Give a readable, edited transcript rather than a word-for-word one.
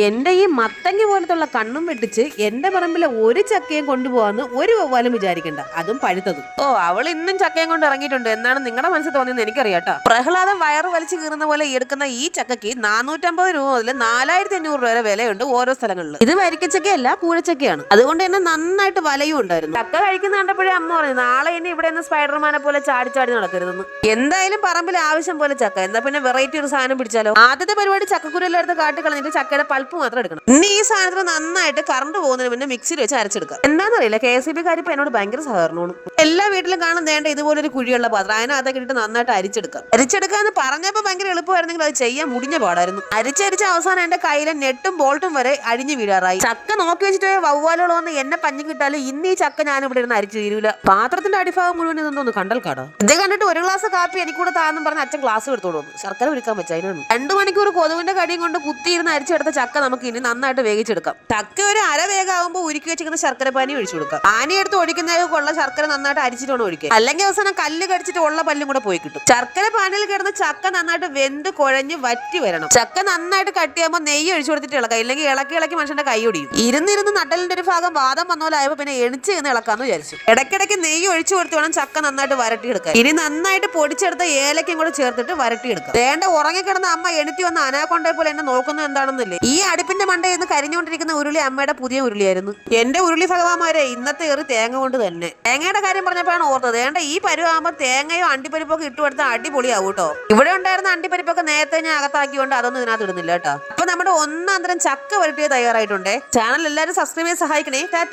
എന്റെ ഈ മത്തങ്ങ പോലത്തുള്ള കണ്ണും വെട്ടിച്ച് എന്റെ പറമ്പിലെ ഒരു ചക്കയും കൊണ്ടുപോകാന്ന് ഒരു വവ്വാലും വിചാരിക്കണ്ട, അതും പഴുത്തതും. ഓ, അവൾ ഇന്നും ചക്കയും കൊണ്ട് ഇറങ്ങിയിട്ടുണ്ട് എന്നാണ് നിങ്ങളുടെ മനസ്സിൽ തോന്നിയെന്ന് എനിക്കറിയാട്ടോ. പ്രഹ്ലാദം വയറ് വലിച്ചു കീറുന്ന പോലെ എടുക്കുന്ന ഈ ചക്കയ്ക്ക് 450 രൂപ മുതൽ 4500 വരെ വിലയുണ്ട് ഓരോ സ്ഥലങ്ങളിൽ. ഇത് വരിക്കച്ചക്കയല്ല, കൂഴച്ചക്കയാണ്. അതുകൊണ്ട് തന്നെ നന്നായിട്ട് വലയും ഉണ്ടായിരുന്നു. ചക്ക കഴിക്കുന്ന കണ്ടപ്പോഴേ അമ്മ പറഞ്ഞു, നാളെ ഇനി ഇവിടെ നിന്ന് സ്പൈഡർമാനെ പോലെ ചാടി ചാടി നടക്കരുതെന്ന്. എന്തായാലും പറമ്പിൽ ആവശ്യം പോലെ ചക്ക, എന്താ പിന്നെ വെറൈറ്റി ഒരു സാധനം പിടിച്ചാലോ. ആദ്യത്തെ പരിപാടി ചക്കക്കുരെല്ലാം എടുത്ത് കാട്ടി കളഞ്ഞിട്ട് ചക്കയുടെ പൾപ്പ് മാത്രം എടുക്കണം. ഇനി ഈ സാധനത്തിന് നന്നായിട്ട് കറണ്ട് പോകുന്നതിന് മുന്നേ മിക്സിയിൽ വെച്ച് അരച്ചെടുക്കാം. എന്താണെന്നറിയില്ല, KSEB കാരിപ്പോ എന്നോട് ഭയങ്കര സഹകരണമാണ്. എല്ലാ വീട്ടിലും കാണാൻ വേണ്ട ഇതുപോലൊരു കുഴിയുള്ള പാത്രം, അതിനകത്തൊക്കെ ഇട്ട് നന്നായിട്ട് അരിച്ചെടുക്കാന്ന് പറഞ്ഞപ്പോ ഭയങ്കര എളുപ്പമായിരുന്നെങ്കിൽ അത് ചെയ്യാൻ മുടിഞ്ഞ പാടായിരുന്നു. അരിച്ചരിച്ച അവസാനം എന്റെ കയ്യിലെ നെട്ടും ബോൾട്ടും വരെ അഴിഞ്ഞു വീഴാറായി. ചക്ക നോക്കി വെച്ചിട്ട് വവ്വാലുകൾ വന്ന് എന്നെ പഞ്ഞു കിട്ടാലും ഇന്ന് ഈ ചക്ക ഞാൻ ഇവിടെ ഇരുന്ന് അരിച്ചു തീരൂല. പാത്രത്തിന്റെ അടിഭാഗം മുഴുവൻ ഇതൊന്നും കണ്ടൽ കാടാ. ഇത് കണ്ടിട്ട് ഒരു ഗ്ലാസ് കാപ്പി എനിക്കൂടെ താന്നും പറഞ്ഞ അച്ഛൻ ഗ്ലാസ് എടുത്തോളൂ. ശർക്കര ഒരുക്കാൻ പറ്റും. അതിനാണ് 2 മണിക്കൂർ കൊതുവിന്റെ കടിയും കൊണ്ട് കുത്തിയിരുന്ന് അരിച്ചെടുത്ത ചക്ക നമുക്ക് ഇനി നന്നായിട്ട് വേവിച്ചെടുക്കാം. ചക്ക ഒരു അര വേഗമാകുമ്പോൾ ഉരുക്കി വെച്ചിരിക്കുന്ന ശർക്കര പാനി ഒഴിച്ചു കൊടുക്കാം. പാനി എടുത്ത് ഒഴിക്കുന്നതിനൊക്കെ ഉള്ള ശർക്കര നന്നായിട്ട് അരിച്ചിട്ടാണ് ഒഴിക്കുക. അല്ലെങ്കിൽ അവസാനം കല്ല് കടിച്ചിട്ട് ഉള്ള പല്ലും കൂടെ പോയി കിട്ടും. ശർക്കര പാനിയിൽ കിടന്ന് ചക്ക നന്നായിട്ട് വെന്ത് കുഴഞ്ഞ് വറ്റി വരണം. ചക്ക നന്നായിട്ട് കട്ടിയാകുമ്പോൾ നെയ്യ് ഒഴിച്ചു കൊടുത്തിട്ട് ഇളക്കാം. ഇല്ലെങ്കിൽ ഇളക്കി മനുഷ്യന്റെ കൈ ഒടിയും. ഇരുന്നിരുന്ന് നട്ടലിന്റെ ഒരു ഭാഗം വാദം വന്ന പോലെ ആയപ്പോൾ പിന്നെ എണിച്ച് നിന്ന് ഇളക്കാന്ന് വിചാരിച്ചു. ഇടയ്ക്കിടയ്ക്ക് നെയ്യ് ഒഴിച്ചു കൊടുത്ത് വേണം ചക്ക നന്നായിട്ട് വരട്ടിയെടുക്കാം. ഇനി നന്നായിട്ട് പൊടിച്ചെടുത്ത ഏലക്കും കൂടെ ചേർത്തിട്ട് വരട്ടിയെടുക്കാം. വേണ്ട ഉറങ്ങിക്കിടന്ന അമ്മ എണീറ്റ് വന്ന് അനാക്കൊണ്ടേ പോലെ എന്നെ നോക്കുന്നത് എന്താണെന്നില്ലേ. ഈ അടുപ്പിന്റെ മണ്ടയിൽ നിന്ന് കരിഞ്ഞുകൊണ്ടിരിക്കുന്ന ഉരുളി അമ്മയുടെ പുതിയ ഉരുളിയായിരുന്നു. എന്റെ ഉരുളി ഭഗവാന്മാരെ ഇന്നത്തെ ഏറി തേങ്ങ കൊണ്ട് തന്നെ. തേങ്ങയുടെ കാര്യം പറഞ്ഞപ്പോഴാണ് ഓർത്തത്, വേണ്ട ഈ പരുവാകുമ്പോൾ തേങ്ങയോ അണ്ടിപ്പരിപ്പൊക്കെ ഇട്ട് കൊടുത്താൽ അടിപൊളിയാവും കേട്ടോ. ഇവിടെ ഉണ്ടായിരുന്ന അണ്ടിപ്പരിപ്പൊക്കെ നേരത്തെ ഞാൻ അകത്താക്കിക്കൊണ്ട് അതൊന്നും ഇതിനകത്ത് ഇടുന്നില്ല കേട്ടോ. അപ്പൊ നമ്മുടെ ഒന്നാന്തരം ചക്ക വരട്ടിയത് തയ്യാറായിട്ടുണ്ടേ. ചാനൽ എല്ലാവരും സബ്സ്ക്രൈബ് ചെയ്ത് സഹായിക്കണേ. ടാറ്റ.